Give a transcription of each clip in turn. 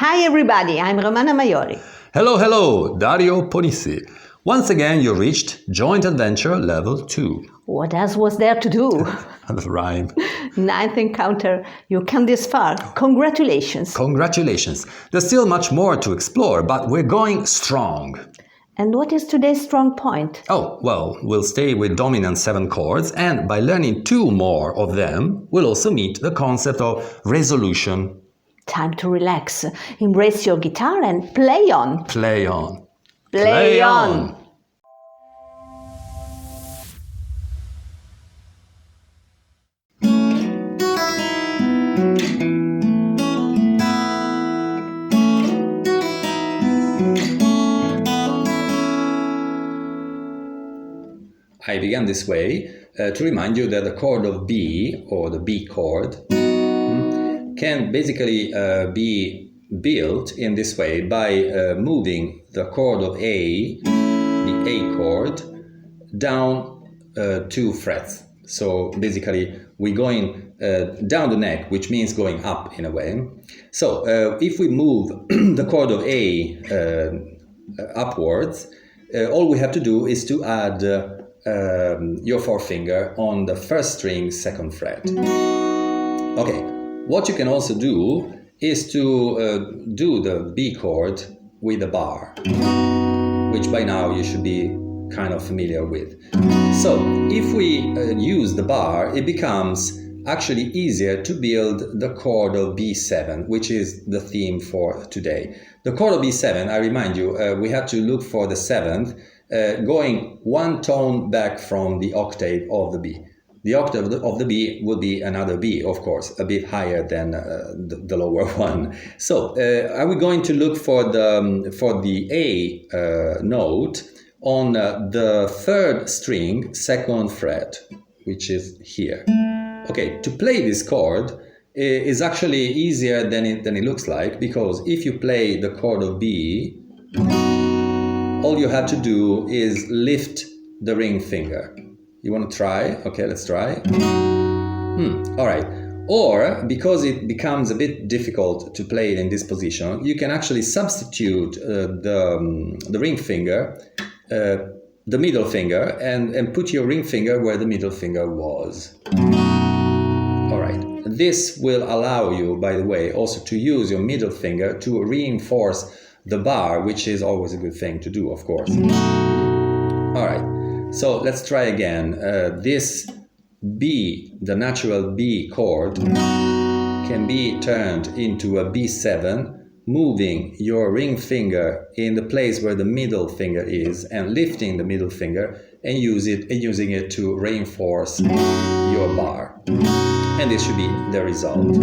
Hi everybody, I'm Romana Maiori. Hello, hello, Dario Ponissi. Once again, you reached Joint Adventure Level 2. What else was there to do? The rhyme. Ninth encounter, you came this far. Congratulations. Congratulations. There's still much more to explore, but we're going strong. And what is today's strong point? Oh, well, we'll stay with dominant 7 chords, and by learning 2 more of them, we'll also meet the concept of resolution. Time to relax, embrace your guitar and play on. Play on. Play on. I began this way to remind you that the chord of B, or the B chord, can basically be built in this way by moving the chord of A, the A chord, down 2 frets. So basically we're going down the neck, which means going up in a way. So if we move the chord of A upwards, all we have to do is to add your forefinger on the first string, 2nd fret. Okay. What you can also do is to do the B chord with a bar, which by now you should be kind of familiar with. So if we use the bar, it becomes actually easier to build the chord of B7, which is the theme for today. The chord of B7, I remind you, we have to look for the 7th, going 1 tone back from the octave of the B. The octave of the B will be another B, of course, a bit higher than the lower one. So, are we going to look for the A note on the 3rd string, 2nd fret, which is here? Okay, to play this chord is actually easier than it looks like, because if you play the chord of B, all you have to do is lift the ring finger. You want to try? Okay, let's try. All right. Or, because it becomes a bit difficult to play it in this position, you can actually substitute the ring finger, the middle finger, and put your ring finger where the middle finger was. All right. This will allow you, by the way, also to use your middle finger to reinforce the bar, which is always a good thing to do, of course. All right. So let's try again. This B, the natural B chord, can be turned into a B7, moving your ring finger in the place where the middle finger is and lifting the middle finger and using it to reinforce your bar. And this should be the result.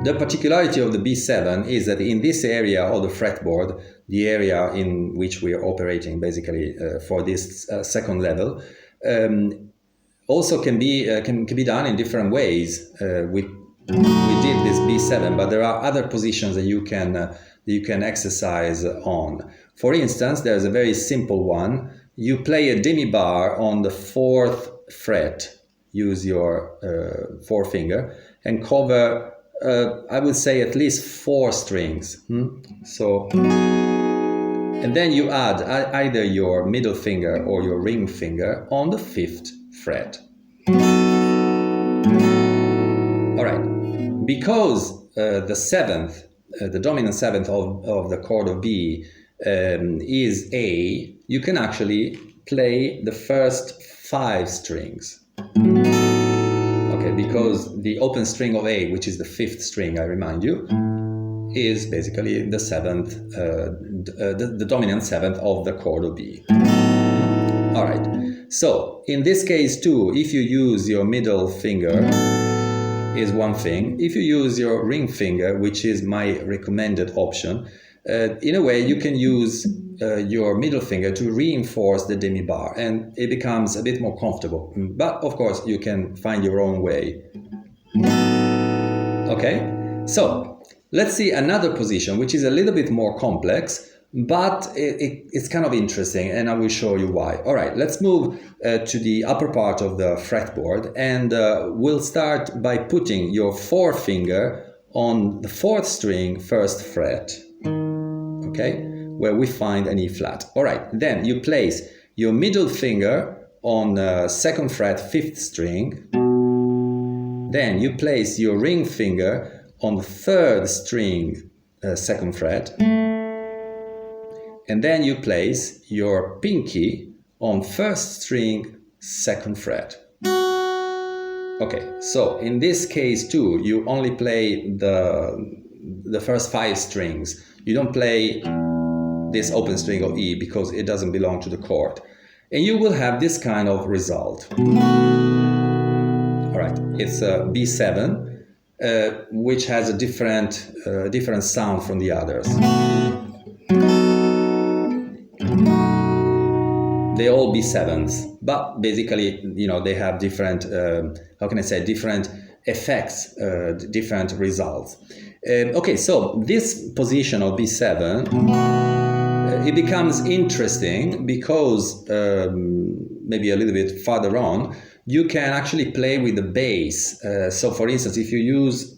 The particularity of the B7 is that in this area of the fretboard, the area in which we are operating basically for this 2nd level, also can be done in different ways. We did this B7, but there are other positions that you can exercise on. For instance, there's a very simple one. You play a demi-bar on the 4th fret. Use your forefinger and cover, I would say, at least 4 strings. So, and then you add either your middle finger or your ring finger on the 5th fret. All right. Because the 7th, the dominant 7th of the chord of B is A, you can actually play the first 5 strings. Okay, because the open string of A, which is the 5th string, I remind you, is basically the 7th, the dominant 7th of the chord of B. All right. So in this case too, if you use your middle finger, is one thing. If you use your ring finger, which is my recommended option, in a way you can use your middle finger to reinforce the demi-bar, and it becomes a bit more comfortable. But of course you can find your own way. Okay, so let's see another position which is a little bit more complex, but it's kind of interesting, and I will show you why. All right, let's move to the upper part of the fretboard, and we'll start by putting your forefinger on the 4th string, 1st fret, okay, where we find an E flat. All right, then you place your middle finger on the 2nd fret, 5th string. Then you place your ring finger on the 3rd string, 2nd fret. And then you place your pinky on 1st string, 2nd fret. Okay, so in this case too, you only play the first 5 strings. You don't play this open string of E because it doesn't belong to the chord. And you will have this kind of result. All right, it's a B7, which has a different sound from the others. They all B7s, but basically, you know, they have different, how can I say, different effects, different results. Okay, so this position of B7, it becomes interesting because maybe a little bit farther on, you can actually play with the bass. So for instance, if you use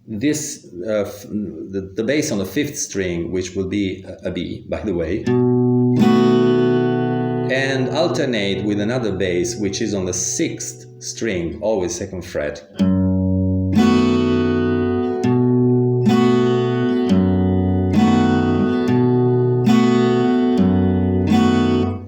this, the bass on the 5th string, which will be a B, by the way, and alternate with another bass, which is on the 6th string, always 2nd fret.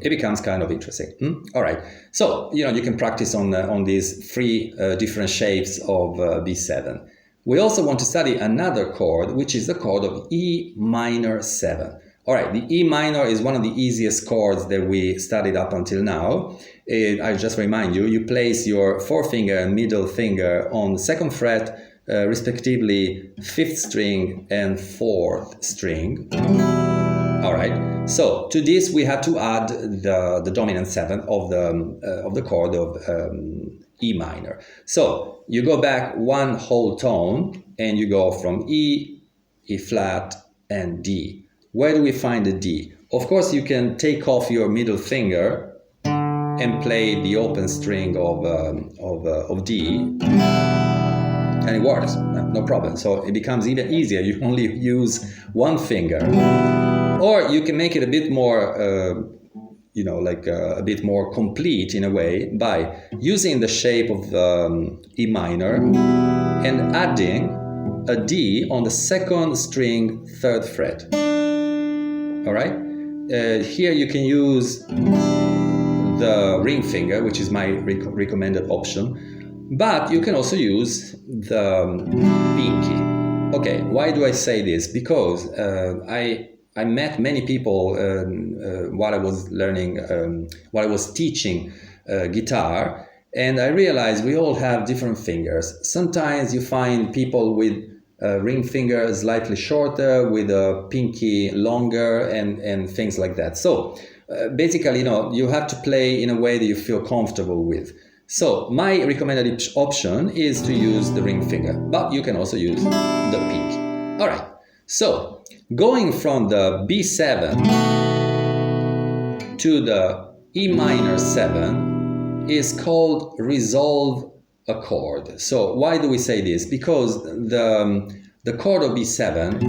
It becomes kind of interesting. All right. So, you know, you can practice on these 3 different shapes of B7. We also want to study another chord, which is the chord of E minor 7. All right, the E minor is one of the easiest chords that we studied up until now. I just remind you, you place your forefinger and middle finger on the 2nd fret, respectively 5th string and 4th string. All right, so to this we had to add the dominant 7 of the chord of E minor. So you go back 1 whole tone and you go from E, E flat, and D. Where do we find the D? Of course, you can take off your middle finger and play the open string of D, and it works, no problem. So it becomes even easier. You only use 1 finger, or you can make it a bit more, you know, like a bit more complete in a way by using the shape of E minor and adding a D on the 2nd string, 3rd fret. All right. Here you can use the ring finger, which is my recommended option, but you can also use the pinky. Okay, why do I say this? Because I met many people while I was learning, while I was teaching guitar, and I realized we all have different fingers. Sometimes you find people with ring finger slightly shorter, with a pinky longer, and things like that. So basically, you know, you have to play in a way that you feel comfortable with. So my recommended option is to use the ring finger, but you can also use the pinky. All right, so going from the B7 to the E minor 7 is called resolve a chord. So why do we say this? Because the chord of B7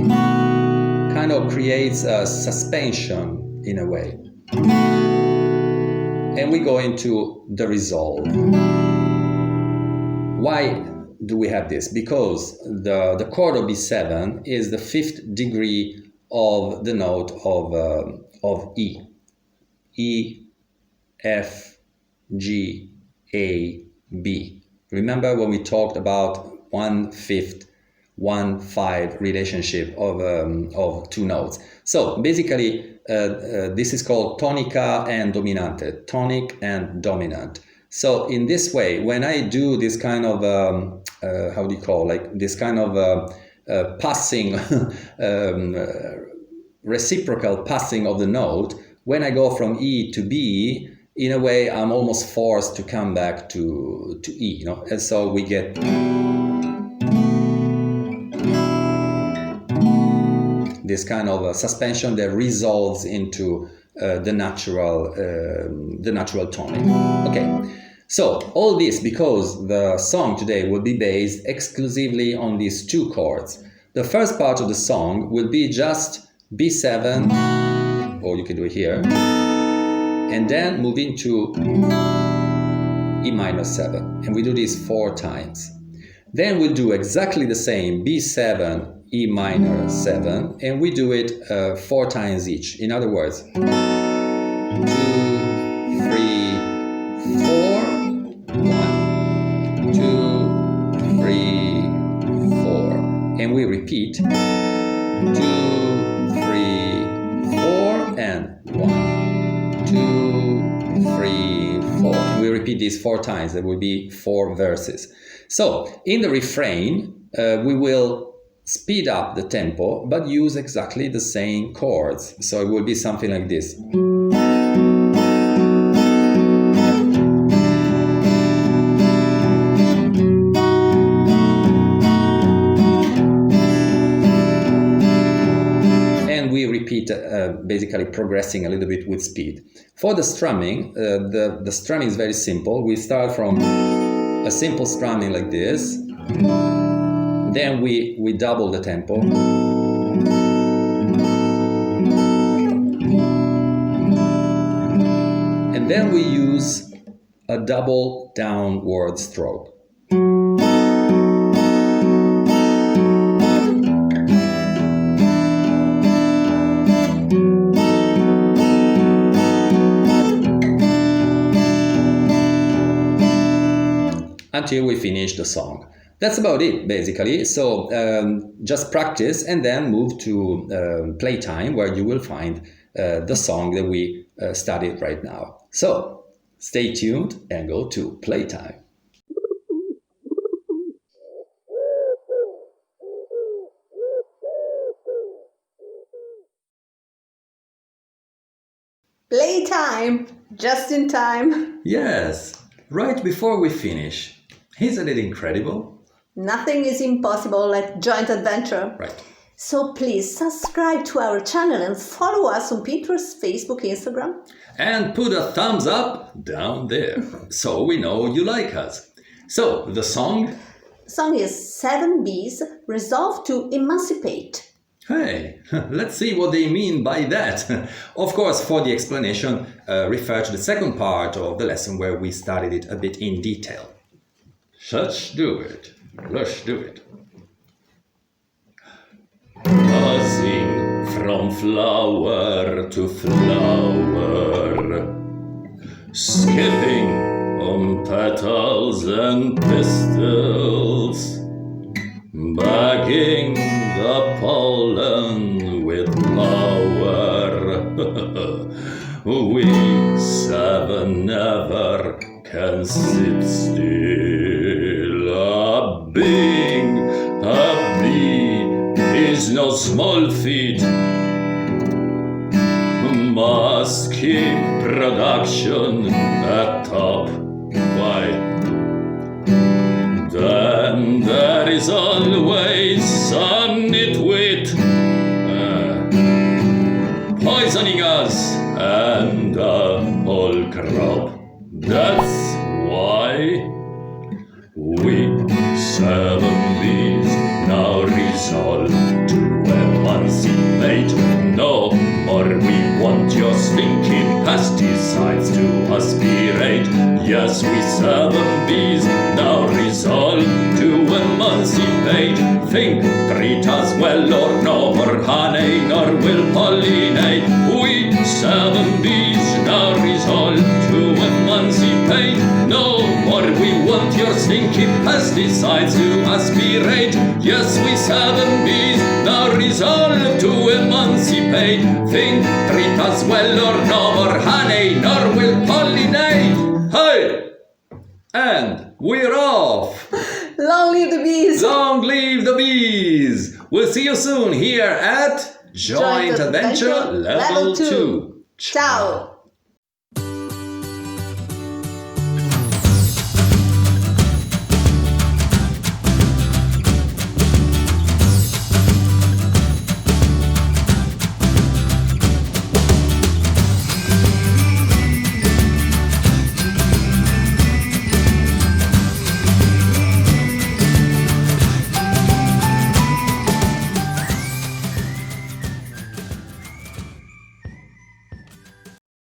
kind of creates a suspension in a way. And we go into the resolve. Why do we have this? Because the chord of B7 is the 5th degree of the note of E. E, F, G, A, B. Remember when we talked about 1/5, 1/5 relationship of 2 notes. So basically, this is called tonica and dominante, tonic and dominant. So in this way, when I do this kind of, how do you call, like this kind of passing, reciprocal passing of the note, when I go from E to B, in a way, I'm almost forced to come back to E, you know, and so we get this kind of suspension that resolves into the natural tonic. Okay, so all this because the song today will be based exclusively on these 2 chords. the first part of the song will be just B7, or you can do it here, and then move into E minor 7. And we do this 4 times. Then we'll do exactly the same, B7, E minor 7, and we do it 4 times each. In other words, 2, 3, 4, 1, 2, 3, 4. And we repeat 2, 3, 4, and 1, 2, 3, 4. We repeat this 4 times. There will be 4 verses. So in the refrain, we will speed up the tempo, but use exactly the same chords. So it will be something like this. And we repeat, basically progressing a little bit with speed. For the strumming, the strumming is very simple. We start from a simple strumming like this. Then we double the tempo. And then we use a double downward stroke. Until we finish the song. That's about it, basically. So just practice and then move to Playtime, where you will find the song that we studied right now. So stay tuned and go to Playtime. Playtime! Just in time. Yes, right before we finish. Isn't it incredible? Nothing is impossible at Joint Adventure. Right. So please subscribe to our channel and follow us on Pinterest, Facebook, Instagram. And put a thumbs up down there, so we know you like us. So, the song? The song is 7 Bs resolved to emancipate. Hey, let's see what they mean by that. Of course, for the explanation, refer to the second part of the lesson where we studied it a bit in detail. Let's do it. Let's do it. Buzzing from flower to flower, skipping on petals and pistils, bagging the pollen with power. We 7 never can sit still. A bee is no small feat, must keep production at top. Why? Then there is always some nitwit poisoning us and the whole crop. That's why we 7 Bs now resolve to emancipate. No more we want your stinky pesticides to aspirate. Yes, we 7 Bs now resolve to emancipate. Think, treat us well, or no more honey, nor will pollinate. We 7 Bs now resolve to emancipate. No more we want your stinky pesticides to aspirate. Yes, we 7 Bs now resolve to emancipate. Think, treat us well, or no more honey, nor will pollinate. Hey! And we're off! Long live the bees! Long live the bees! We'll see you soon here at Joint Adventure Level 2. Ciao!